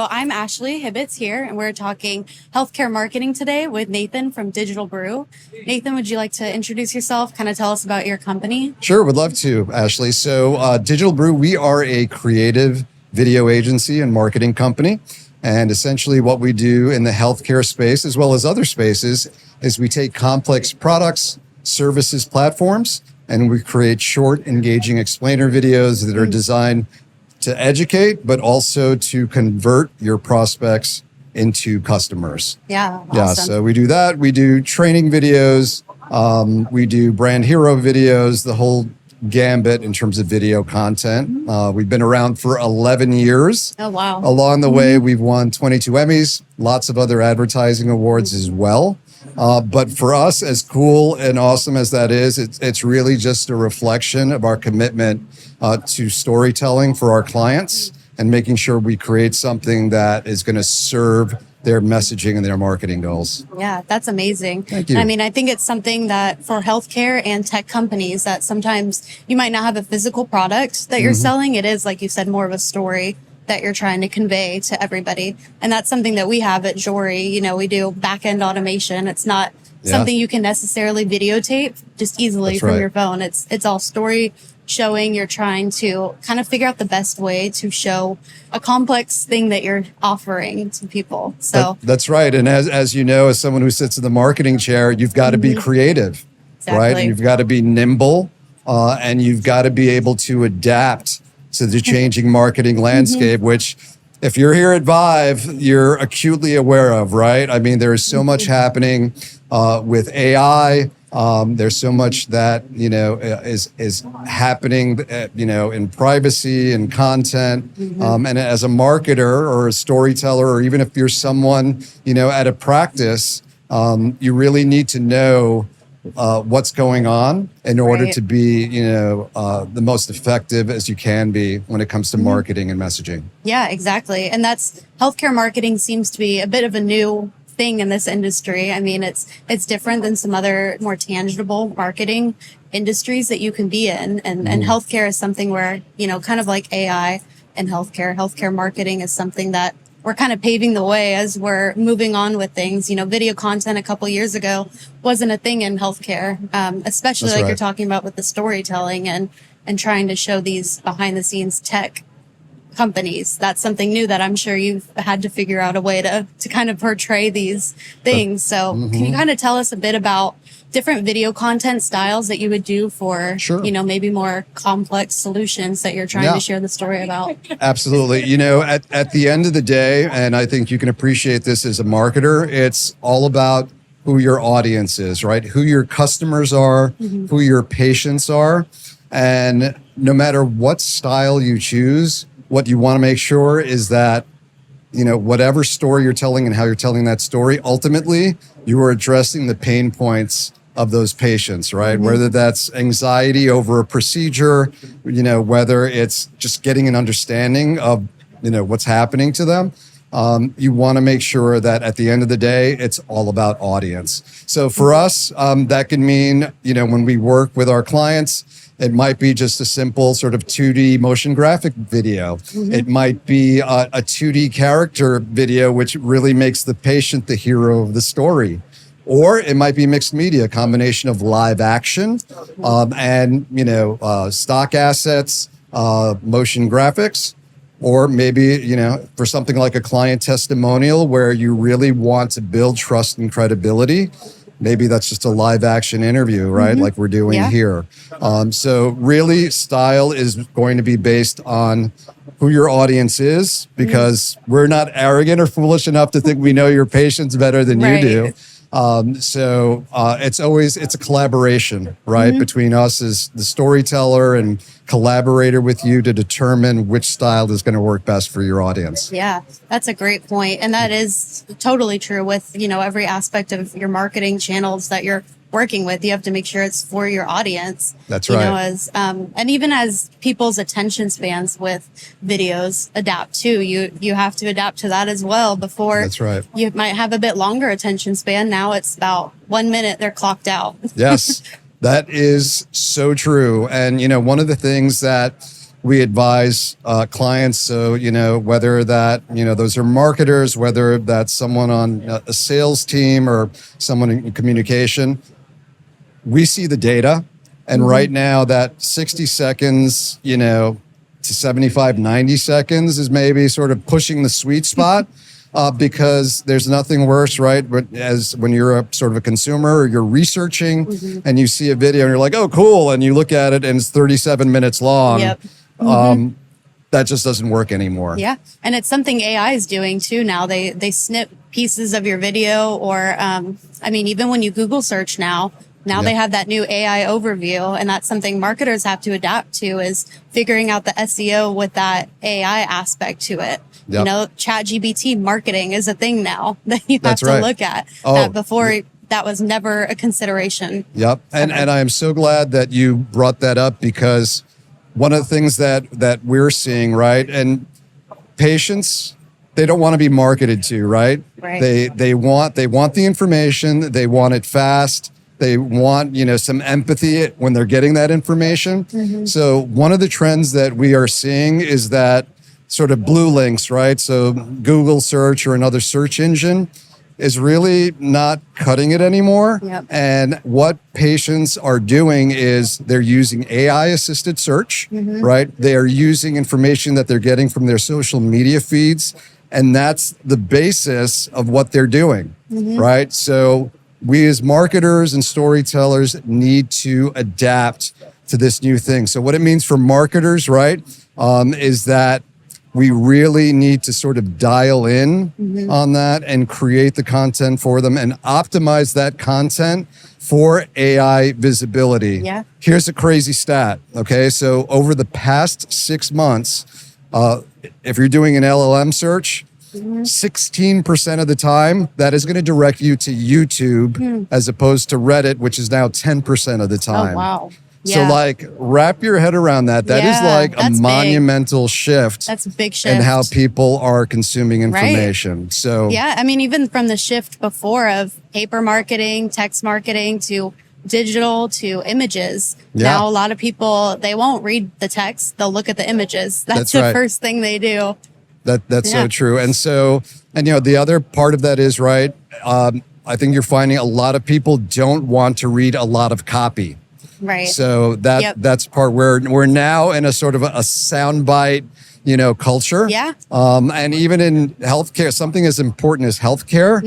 So I'm Ashley Hibbetts here, and we're talking healthcare marketing today with Nathan from Digital Brew. Nathan, would you like to introduce yourself, kind of tell us about your company? Sure, would love to, Ashley. So Digital Brew, we are a creative video agency and marketing company. And essentially what we do in the healthcare space, as well as other spaces, is we take complex products, services, platforms, and we create short, engaging explainer videos that are designed to educate, but also to convert your prospects into customers. Yeah, awesome. Yeah, so we do that. We do training videos. We do brand hero videos, the whole gambit in terms of video content. We've been around for 11 years. Oh, wow. Along the way, we've won 22 Emmys, lots of other advertising awards as well. But for us, as cool and awesome as that is, it's really just a reflection of our commitment to storytelling for our clients and making sure we create something that is going to serve their messaging and their marketing goals. Yeah, that's amazing. Thank you. I mean, I think it's something that for healthcare and tech companies that sometimes you might not have a physical product that you're selling. It is, like you said, more of a story that you're trying to convey to everybody. And that's something that we have at Jorie. You know, we do back-end automation. It's not something you can necessarily videotape just easily from your phone. It's all story showing. You're trying to kind of figure out the best way to show a complex thing that you're offering to people. So that's right. And as you know, as someone who sits in the marketing chair, you've got to be creative, right? And you've got to be nimble, and you've got to be able to adapt to the changing marketing landscape, which if you're here at ViVE, you're acutely aware of, right? I mean, there is so much happening with AI. There's so much that, is happening, in privacy and content. And as a marketer or a storyteller, or even if you're someone, at a practice, you really need to know what's going on in order to be, the most effective as you can be when it comes to marketing and messaging. Yeah, exactly. And healthcare marketing seems to be a bit of a new thing in this industry. I mean, it's different than some other more tangible marketing industries that you can be in. And healthcare is something where, kind of like AI and healthcare marketing is something that we're kind of paving the way as we're moving on with things. Video content a couple years ago wasn't a thing in healthcare, especially you're talking about with the storytelling and trying to show these behind the scenes tech companies. That's something new that I'm sure you've had to figure out a way to kind of portray these things. So can you kind of tell us a bit about different video content styles that you would do for, maybe more complex solutions that you're trying to share the story about? Absolutely. At the end of the day, and I think you can appreciate this as a marketer, it's all about who your audience is, right? Who your customers are, who your patients are. And no matter what style you choose, what you want to make sure is that, whatever story you're telling and how you're telling that story, ultimately, you are addressing the pain points of those patients, right? Whether that's anxiety over a procedure, whether it's just getting an understanding of, what's happening to them. You want to make sure that at the end of the day, it's all about audience. So for us, that can mean, when we work with our clients, it might be just a simple sort of 2D motion graphic video. It might be a 2D character video, which really makes the patient the hero of the story. Or it might be mixed media, a combination of live action and, stock assets, motion graphics. Or maybe, for something like a client testimonial where you really want to build trust and credibility, maybe that's just a live action interview, right? Like we're doing here. So really style is going to be based on who your audience is, because we're not arrogant or foolish enough to think we know your patients better than you do. So it's a collaboration, right? Between us as the storyteller and collaborator with you to determine which style is going to work best for your audience. Yeah, that's a great point. And that is totally true with, every aspect of your marketing channels that you're working with. You have to make sure it's for your audience. That's right. And even as people's attention spans with videos adapt too, you have to adapt to that as well. Before That's right. You might have a bit longer attention span. Now it's about 1 minute, they're clocked out. Yes, that is so true. And, one of the things that we advise clients. So, whether that, those are marketers, whether that's someone on a sales team or someone in communication, we see the data. And right now that 60 seconds, to 75, 90 seconds is maybe sort of pushing the sweet spot. Because there's nothing worse, right? But as when you're a sort of a consumer or you're researching and you see a video and you're like, oh, cool. And you look at it and it's 37 minutes long. Yep. That just doesn't work anymore. Yeah. And it's something AI is doing too now. They snip pieces of your video or, even when you Google search now they have that new AI overview, and that's something marketers have to adapt to, is figuring out the SEO with that AI aspect to it. Yep. ChatGPT marketing is a thing now that you have That's right. to look at. Oh, that before that was never a consideration. Yep. And I am so glad that you brought that up, because one of the things that we're seeing, right? And patients, they don't want to be marketed to, right? Right. They want the information, they want it fast. They want, some empathy when they're getting that information. So one of the trends that we are seeing is that sort of blue links, right? So Google search or another search engine is really not cutting it anymore. Yep. And what patients are doing is they're using AI assisted search, right? They are using information that they're getting from their social media feeds. And that's the basis of what they're doing, right? So we as marketers and storytellers need to adapt to this new thing. So what it means for marketers, right, is that we really need to sort of dial in on that and create the content for them and optimize that content for AI visibility. Yeah. Here's a crazy stat, okay? So over the past 6 months, if you're doing an LLM search, 16% of the time, that is going to direct you to YouTube as opposed to Reddit, which is now 10% of the time. Oh, wow. So Yeah. wrap your head around that. That is that's a monumental shift. That's a big shift. In how people are consuming information. Right. So yeah, even from the shift before of paper marketing, text marketing to digital to images. Yeah. Now a lot of people, they won't read the text, they'll look at the images. That's the right. first thing they do. That's so true. And the other part of that is, right, I think you're finding a lot of people don't want to read a lot of copy. Right. So that's part where we're now in a sort of a soundbite, culture. Yeah. And even in healthcare, something as important as healthcare,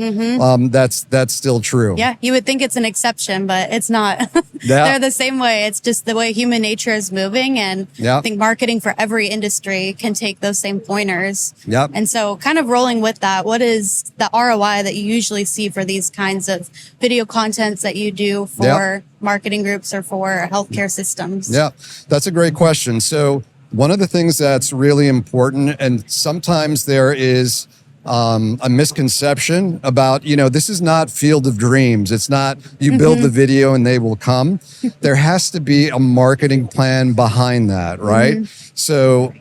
that's still true. Yeah. You would think it's an exception, but it's not. Yeah. They're the same way. It's just the way human nature is moving. And I think marketing for every industry can take those same pointers. Yep. And so kind of rolling with that, what is the ROI that you usually see for these kinds of video contents that you do for marketing groups or for healthcare systems? Yeah, that's a great question. So one of the things that's really important, and sometimes there is a misconception about, this is not Field of Dreams. It's not you build the video and they will come. There has to be a marketing plan behind that, right? So,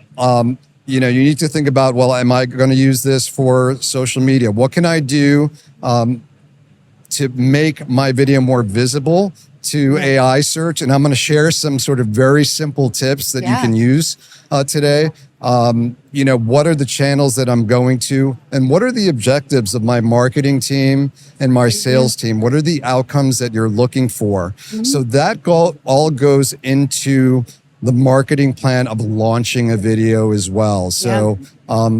you need to think about, well, am I going to use this for social media? What can I do to make my video more visible to AI search? And I'm going to share some sort of very simple tips that you can use today. What are the channels that I'm going to, and what are the objectives of my marketing team and my sales team? What are the outcomes that you're looking for? So that all goes into the marketing plan of launching a video as well. So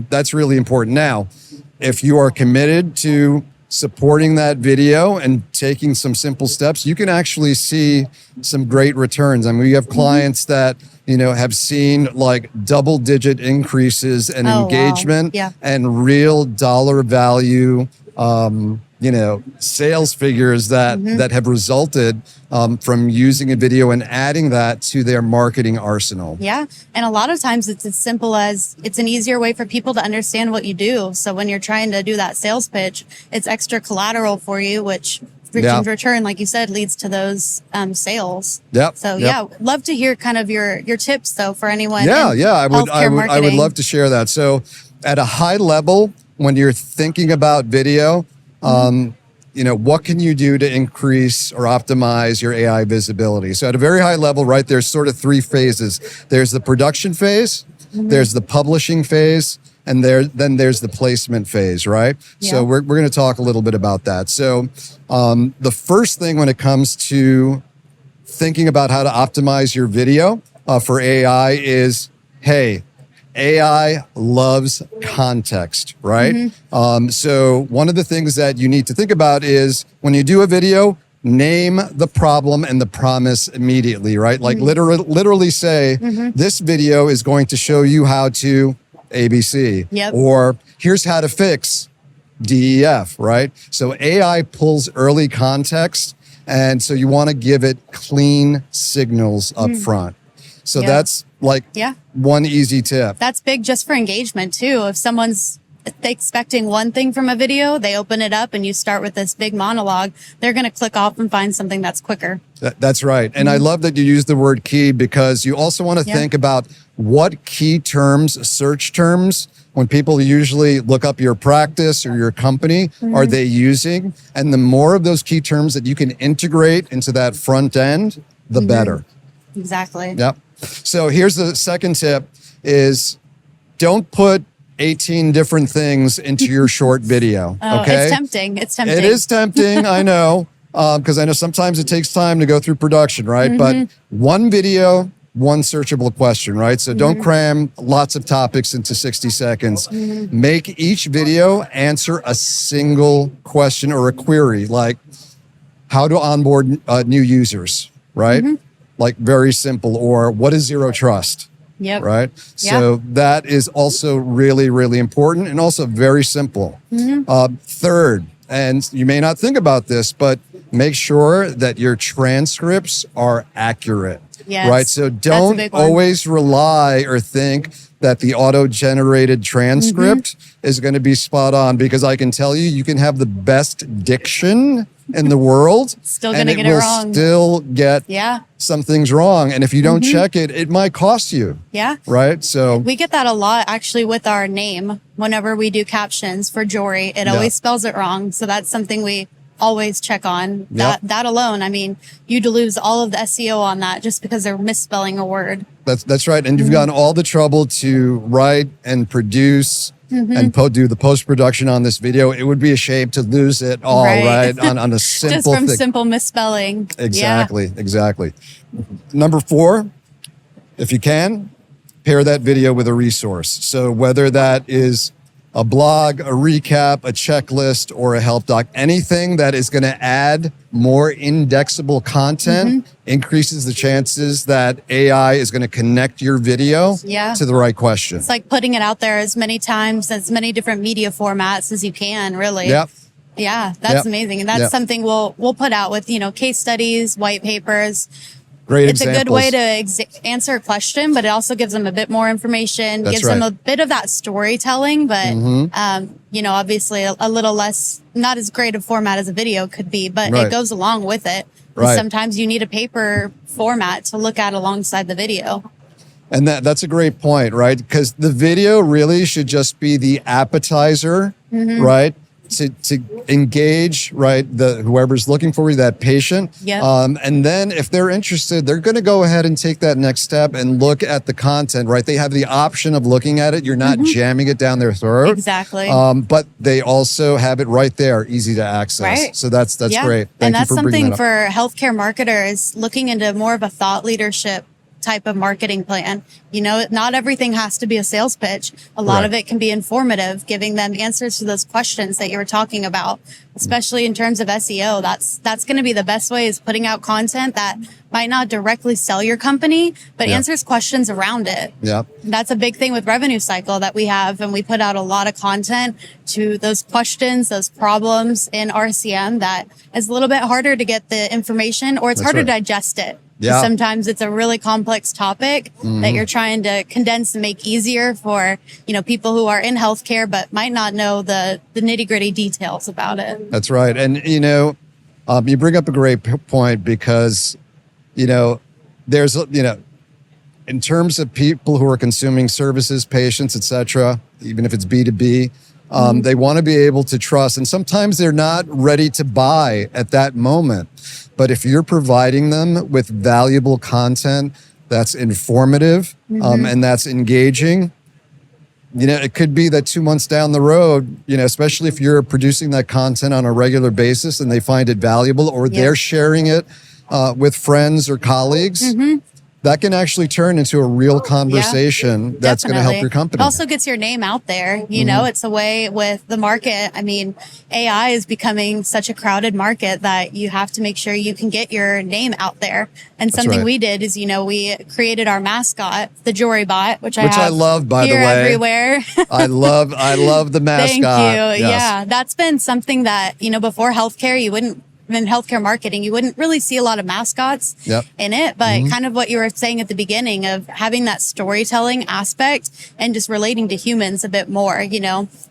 that's really important. Now, if you are committed to supporting that video and taking some simple steps, you can actually see some great returns. We have clients that, have seen like double-digit increases in engagement and real dollar value, sales figures that have resulted from using a video and adding that to their marketing arsenal. Yeah. And a lot of times it's as simple as it's an easier way for people to understand what you do. So when you're trying to do that sales pitch, it's extra collateral for you, which in return, like you said, leads to those sales. Yep. So love to hear kind of your tips though for anyone. I would love to share that. So at a high level, when you're thinking about video, what can you do to increase or optimize your AI visibility? So at a very high level, right, there's sort of three phases. There's the production phase, there's the publishing phase, and then there's the placement phase, right? Yeah. So we're going to talk a little bit about that. So the first thing when it comes to thinking about how to optimize your video for AI is, hey, AI loves context, right? So one of the things that you need to think about is when you do a video, name the problem and the promise immediately, right? Like literally say, this video is going to show you how to ABC, or here's how to fix DEF, right? So AI pulls early context, and so you want to give it clean signals up front. So that's like one easy tip. That's big just for engagement too. If someone's expecting one thing from a video, they open it up and you start with this big monologue, they're going to click off and find something that's quicker. That's right. And I love that you use the word key, because you also want to think about what key terms, search terms, when people usually look up your practice or your company, are they using? And the more of those key terms that you can integrate into that front end, the better. Exactly. Yep. So here's the second tip is don't put 18 different things into your short video. Okay. It's tempting. It's tempting. It is tempting. I know. Because I know sometimes it takes time to go through production, right? But one video, one searchable question, right? So don't cram lots of topics into 60 seconds. Make each video answer a single question or a query, like how to onboard new users, right? Like very simple, or what is zero trust? Right. So that is also really, really important and also very simple. Third, and you may not think about this, but make sure that your transcripts are accurate. Right. So don't always rely or think that the auto-generated transcript is going to be spot on, because I can tell you, you can have the best diction in the world, still going to get it wrong. Still get some things wrong, and if you don't check it, it might cost you. Right. So we get that a lot actually with our name. Whenever we do captions for Jorie, it always spells it wrong. So that's something we always check on. That alone, I mean, you'd lose all of the SEO on that just because they're misspelling a word. That's right. And you've gotten all the trouble to write and produce and do the post-production on this video. It would be a shame to lose it all, right? On a simple just from thing. simple misspelling. Exactly. Number 4, if you can, pair that video with a resource. So whether that is a blog, a recap, a checklist, or a help doc, anything that is going to add more indexable content increases the chances that AI is going to connect your video to the right question. It's like putting it out there as many times, as many different media formats as you can, really. Yeah, that's amazing. And that's something we'll put out with, case studies, white papers. Great it's examples. a good way to answer a question, but it also gives them a bit more information, gives them a bit of that storytelling, but, obviously a little less, not as great a format as a video could be, but it goes along with it. Sometimes you need a paper format to look at alongside the video. And that's a great point, right? Because the video really should just be the appetizer, right? To engage, right, whoever's looking for you, that patient. And then if they're interested, they're going to go ahead and take that next step and look at the content, right? They have the option of looking at it. You're not jamming it down their throat. Exactly. But they also have it right there, easy to access. So that's great. And that's something for healthcare marketers looking into more of a thought leadership type of marketing plan. Not everything has to be a sales pitch. A lot of it can be informative, giving them answers to those questions that you were talking about, especially in terms of SEO. That's going to be the best way, is putting out content that might not directly sell your company, but answers questions around it. That's a big thing with Revenue Cycle that we have, and we put out a lot of content to those questions, those problems in RCM that is a little bit harder to get the information, or it's harder to digest it. Sometimes it's a really complex topic that you're trying to condense and make easier for, people who are in healthcare, but might not know the nitty gritty details about it. That's right. And, you bring up a great point, because, there's, in terms of people who are consuming services, patients, et cetera, even if it's B2B, They want to be able to trust. And sometimes they're not ready to buy at that moment. But if you're providing them with valuable content that's informative and that's engaging, it could be that 2 months down the road, especially if you're producing that content on a regular basis and they find it valuable, or they're sharing it with friends or colleagues, that can actually turn into a real conversation that's going to help your company. It also gets your name out there. It's a way with the market. I mean, AI is becoming such a crowded market that you have to make sure you can get your name out there. And something we did is, we created our mascot, the Jorie bot, which I love, by the way. Everywhere. I love the mascot. Thank you. Yes. Yeah, that's been something that, before healthcare, in healthcare marketing, you wouldn't really see a lot of mascots in it, but kind of what you were saying at the beginning of having that storytelling aspect and just relating to humans a bit more.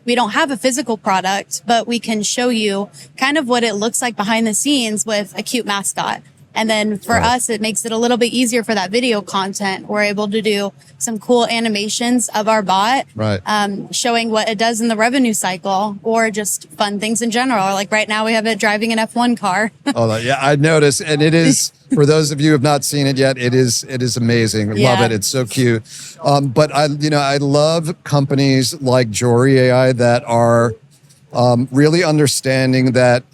We don't have a physical product, but we can show you kind of what it looks like behind the scenes with a cute mascot. And then for us, it makes it a little bit easier for that video content. We're able to do some cool animations of our bot, showing what it does in the revenue cycle, or just fun things in general. Like right now we have it driving an F1 car. I noticed. And it is, for those of you who have not seen it yet, it is amazing. Love it. It's so cute. But I love companies like Jorie AI that are really understanding that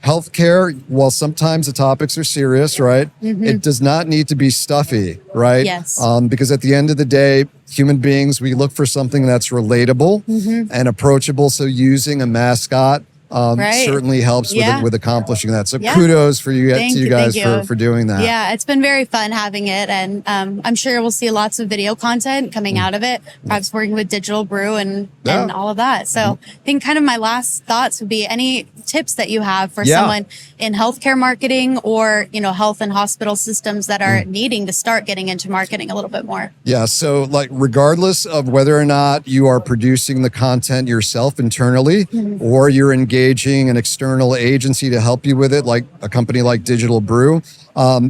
healthcare, while sometimes the topics are serious, right? It does not need to be stuffy, right? Yes. Because at the end of the day, human beings, we look for something that's relatable and approachable. So using a mascot certainly helps with accomplishing that. So kudos for you guys for doing that. Yeah, it's been very fun having it. And I'm sure we'll see lots of video content coming out of it, perhaps working with Digital Brew and all of that. So I think kind of my last thoughts would be any tips that you have for someone in healthcare marketing or, health and hospital systems that are needing to start getting into marketing a little bit more. Yeah. So like, regardless of whether or not you are producing the content yourself internally or you're engaging an external agency to help you with it, like a company like Digital Brew,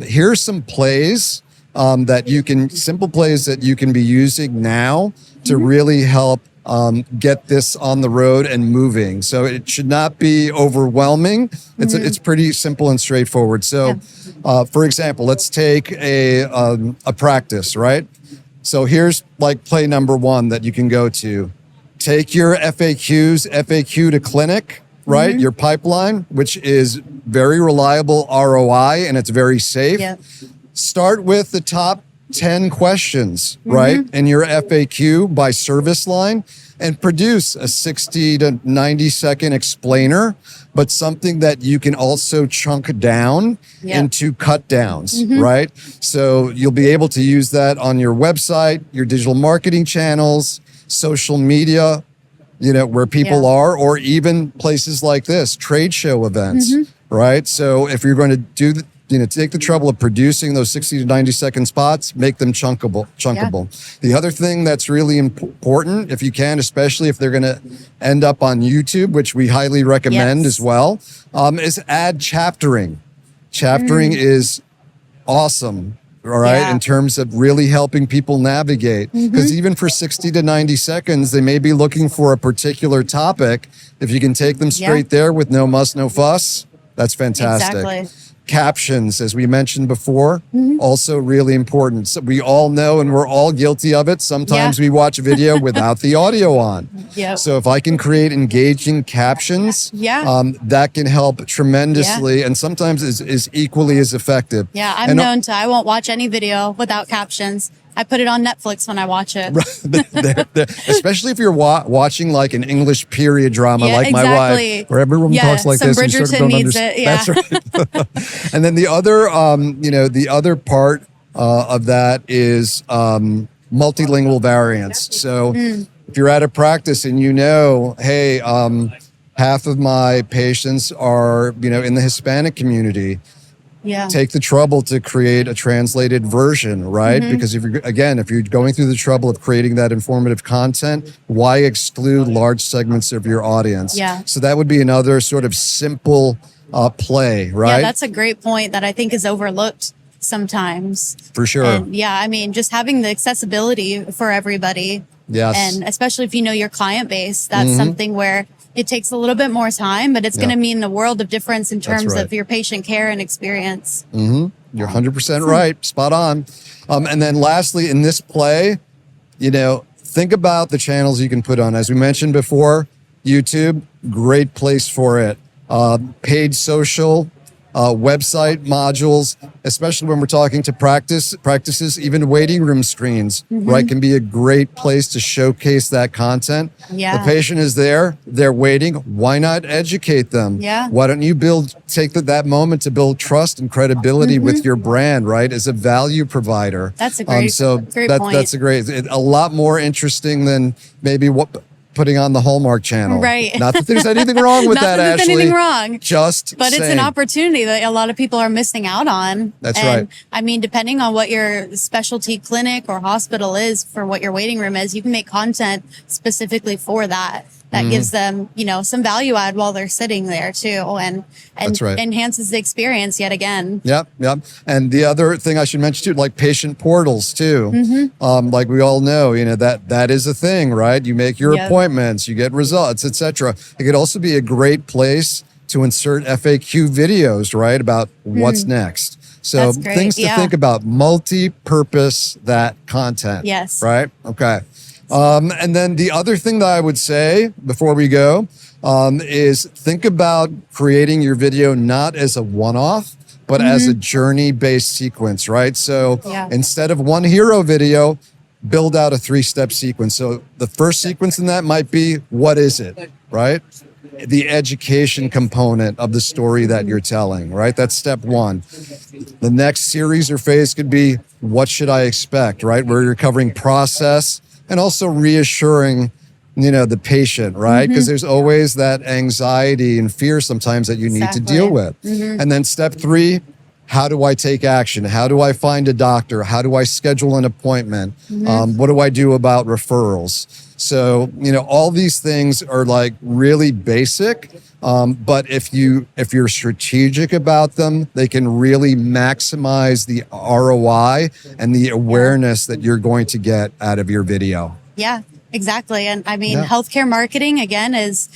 here's some plays simple plays that you can be using now to really help get this on the road and moving. So it should not be overwhelming. It's pretty simple and straightforward. So, for example, let's take a practice, right? So here's like play number one that you can go to. Take your FAQ to clinic, right? Your pipeline, which is very reliable ROI and it's very safe. Start with the top 10 questions, right? In your FAQ by service line, and produce a 60 to 90 second explainer, but something that you can also chunk down into cut downs, right? So you'll be able to use that on your website, your digital marketing channels, social media, where people are, or even places like this, trade show events, right? So if you're going to do take the trouble of producing those 60 to 90 second spots, make them chunkable. The other thing that's really important, if you can, especially if they're going to end up on YouTube, which we highly recommend as well, is add chaptering. Chaptering is awesome. All right. In terms of really helping people navigate, because even for 60 to 90 seconds, they may be looking for a particular topic. If you can take them straight there with no muss, no fuss, that's fantastic. Exactly. Captions, as we mentioned before, also really important. So we all know, and we're all guilty of it. Sometimes we watch a video without the audio on. So if I can create engaging captions, that can help tremendously, and sometimes is equally as effective. I'm known to, I won't watch any video without captions. I put it on Netflix when I watch it. Especially if you're watching like an English period drama like my wife, where everyone talks like this. Bridgerton and sort of needs it. That's right. And then the other part of that is multilingual variants. So if you're at a practice and hey, half of my patients are, in the Hispanic community, take the trouble to create a translated version, right? Because if you're going through the trouble of creating that informative content, why exclude large segments of your audience? So that would be another sort of simple play, right? Yeah, that's a great point that I think is overlooked sometimes. For sure. And just having the accessibility for everybody Yes. And especially if you know your client base, that's something where it takes a little bit more time, but it's going to mean the world of difference in terms of your patient care and experience. You're 100% right. Spot on. And then lastly, in this play, think about the channels you can put on. As we mentioned before, YouTube, great place for it. Paid social, website modules, especially when we're talking to practices, even waiting room screens, right, can be a great place to showcase that content. Yeah. The patient is there, they're waiting. Why not educate them? Yeah. Why don't you take that moment to build trust and credibility with your brand, right, as a value provider? That's a great, great point. That's a lot more interesting than maybe putting on the Hallmark Channel. Right. Not that there's anything wrong with that, there's Ashley. anything wrong. But it's an opportunity that a lot of people are missing out on. That's right. I mean, depending on what your specialty clinic or hospital is for what your waiting room is, you can make content specifically for that. That gives them, some value add while they're sitting there too, and That's right. enhances the experience yet again. Yep. And the other thing I should mention too, like patient portals too. Like we all know, that is a thing, right? You make your appointments, you get results, etc. It could also be a great place to insert FAQ videos, right, about what's next. So things to think about, multi-purpose that content. Yes. Right? Okay. And then the other thing that I would say before we go is think about creating your video not as a one-off, but as a journey-based sequence, right? So instead of one hero video, build out a 3-step sequence. So the first sequence in that might be, what is it, right? The education component of the story that you're telling, right? That's step 1. The next series or phase could be, what should I expect, right? Where you're covering process and also reassuring, the patient, right? Because there's always that anxiety and fear sometimes that you need to deal with. And then step 3, how do I take action? How do I find a doctor? How do I schedule an appointment? What do I do about referrals? So, all these things are like really basic, but if you're strategic about them, they can really maximize the ROI and the awareness that you're going to get out of your video. Yeah, exactly. And I mean, healthcare marketing, again, is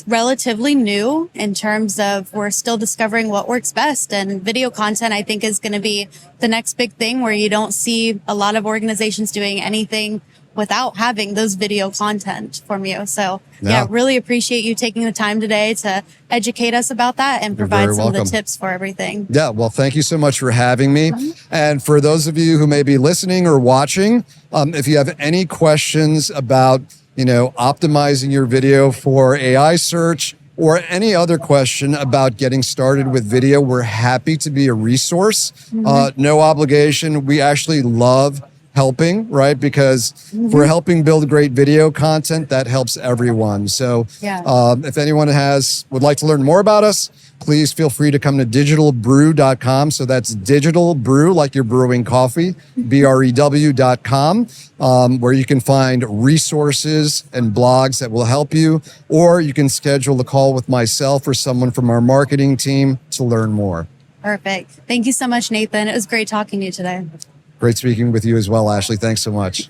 relatively new in terms of we're still discovering what works best. And video content, I think, is going to be the next big thing where you don't see a lot of organizations doing anything without having those video content from you. So really appreciate you taking the time today to educate us about that and provide some of the tips for everything. Yeah, well, thank you so much for having me. And for those of you who may be listening or watching, if you have any questions about, optimizing your video for AI search or any other question about getting started with video, we're happy to be a resource. No obligation. We actually love helping, right? Because if we're helping build great video content, that helps everyone. So if anyone would like to learn more about us, please feel free to come to digitalbrew.com. So that's Digital Brew, like you're brewing coffee, BREW.com, where you can find resources and blogs that will help you, or you can schedule a call with myself or someone from our marketing team to learn more. Perfect. Thank you so much, Nathan. It was great talking to you today. Great speaking with you as well, Ashley. Thanks so much.